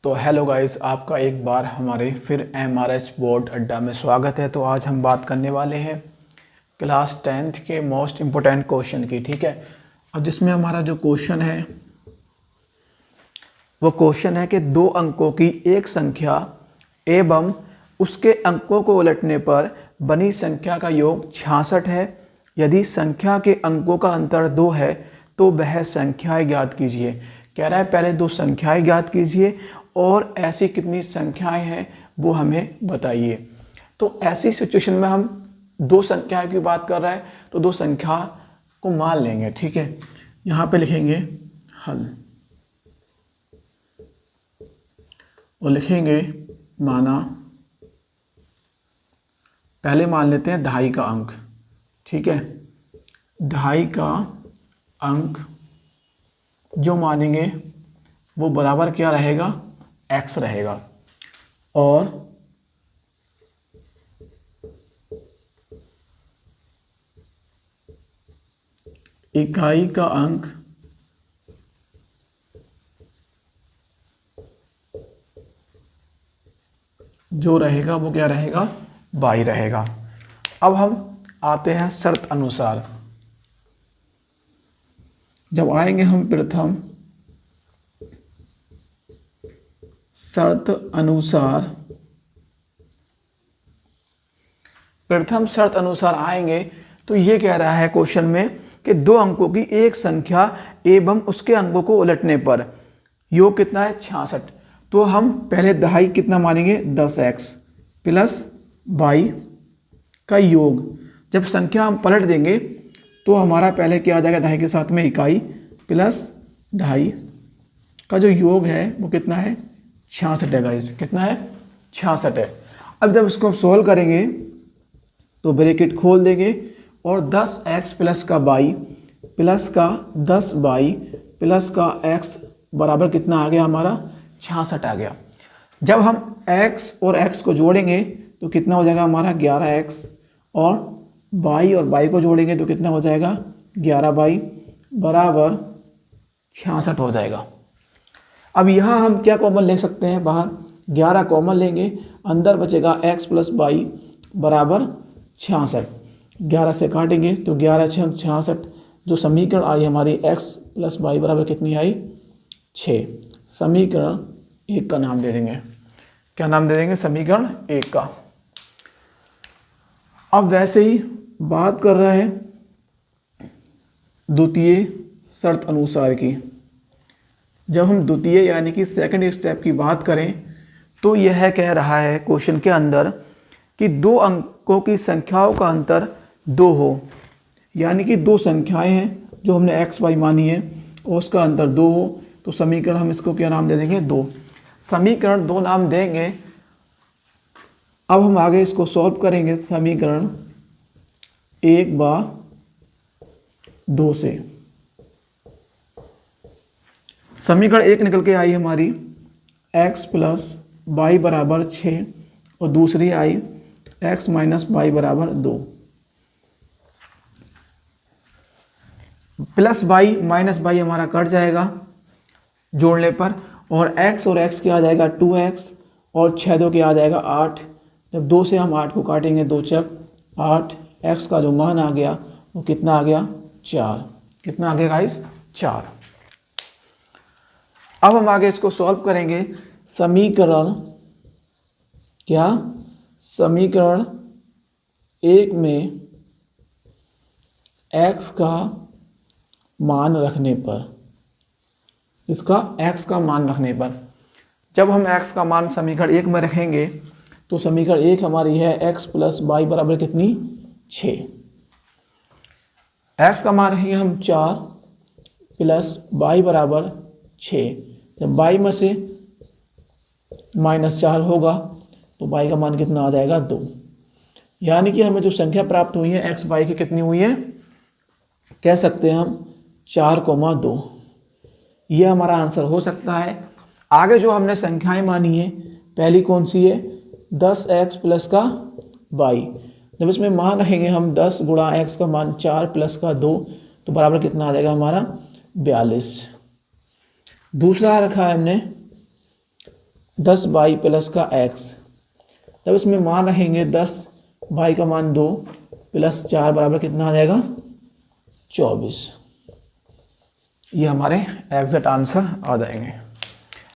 तो hello guys, आपका एक बार हमारे फिर एमआरएच बोर्ड अड्डा में स्वागत है। तो आज हम बात करने वाले हैं क्लास 10th के मोस्ट इम्पोर्टेंट क्वेश्चन की। ठीक है, अब जिसमें हमारा जो क्वेश्चन है वो क्वेश्चन है कि दो अंकों की एक संख्या एवं उसके अंकों को उलटने पर बनी संख्या का योग 66 है। यदि संख्या के अंकों का अंतर 2 है तो वह संख्याएं ज्ञात कीजिए। कह रहा है पहले दो संख्याएं ज्ञात कीजिए और ऐसी कितनी संख्याएं हैं वो हमें बताइए। तो ऐसी सिचुएशन में हम दो संख्याएं की बात कर रहा है तो दो संख्या को मान लेंगे। ठीक है, यहाँ पे लिखेंगे हल और लिखेंगे माना। पहले मान लेते हैं 2.5 का अंक। ठीक है, 2.5 का अंक जो मानेंगे वो बराबर क्या रहेगा, x रहेगा। और इकाई का अंक जो रहेगा वो क्या रहेगा, y रहेगा। अब हम आते हैं शर्त अनुसार। जब आएंगे हम प्रथम शर्त अनुसार आएंगे तो ये कह रहा है क्वेश्चन में कि दो अंकों की एक संख्या एवं उसके अंकों को उलटने पर योग कितना है, 66। तो हम पहले 2.5 कितना मानेंगे, 10x प्लस y का योग। जब संख्या हम पलट देंगे तो हमारा पहले क्या आ जाएगा, 2.5 के साथ में इकाई प्लस 2.5 का जो योग है वो कितना है, 66 है गाइस। कितना है, 66 है। अब जब इसको हम सोल्व करेंगे तो ब्रैकेट खोल देंगे और 10x प्लस का y प्लस का 10y प्लस का x बराबर कितना आ गया, हमारा 66 आ गया। जब हम x और x को जोड़ेंगे तो कितना हो जाएगा हमारा, 11x और y को जोड़ेंगे तो कितना हो जाएगा, 11y बराबर 66 हो जाएगा। अब यहाँ हम क्या कॉमन ले सकते हैं, बाहर 11 कॉमन लेंगे, अंदर बचेगा x प्लस y बराबर 66। 11 से काटेंगे तो 11 6 66। जो समीकरण आई हमारी x प्लस y बराबर कितनी आई, 6। समीकरण 1 का नाम दे देंगे। क्या नाम दे देंगे, समीकरण 1 का। अब वैसे ही बात कर रहे हैं द्वितीय शर्त अनुसार की। जब हम द्वितीय यानी कि सेकंड स्टेप की बात करें तो यह कह रहा है क्वेश्चन के अंदर कि दो अंकों की संख्याओं का अंतर 2 हो। यानी कि दो संख्याएं हैं जो हमने x y मानी है और उसका अंतर 2 हो। तो समीकरण हम इसको क्या नाम दे देंगे, 2। समीकरण 2 नाम देंगे। अब हम आगे इसको सॉल्व करेंगे समीकरण 1/2 से। समीकरण 1 निकल के आई हमारी x प्लस y बराबर 6 और दूसरी आई x माइनस y बराबर 2। प्लस y माइनस y हमारा कट जाएगा जोड़ने पर, और x और x क्या आ जाएगा, 2x और 6 2 क्या आ जाएगा, 8। जब 2 से हम 8 को काटेंगे, 2 चक 8, x का जो मान आ गया वो कितना आ गया, 4। कितना आ गया गाइस, 4। अब हम आगे इसको सॉल्व करेंगे। समीकरण क्या, समीकरण 1 में x का मान रखने पर, इसका x का मान रखने पर, जब हम x का मान समीकरण 1 में रखेंगे तो समीकरण 1 हमारी है x प्लस y बराबर कितनी, 6। x का मान रखेंगे हम 4 प्लस y बराबर 6। जब y में से -4 होगा तो y का मान कितना आ जाएगा, 2। यानी कि हमें जो संख्या प्राप्त हुई है x y की कितनी हुई है, कह सकते हैं हम 4,2। ये हमारा आंसर हो सकता है। आगे जो हमने संख्याएं मानी है, पहली कौन सी है, 10x प्लस का y। जब इसमें मान रखेंगे हम 10 गुणा x का मान 4 प्लस का 2 तो बराबर कितना आ जाएगा हमारा, 42। दूसरा रखा है हमने 10 वाई प्लस का एक्स, तब इसमें मान रखेंगे 10 वाई का मान 2 प्लस 4 बराबर कितना आ जाएगा 24। ये हमारे एग्जैक्ट आंसर आ जाएंगे।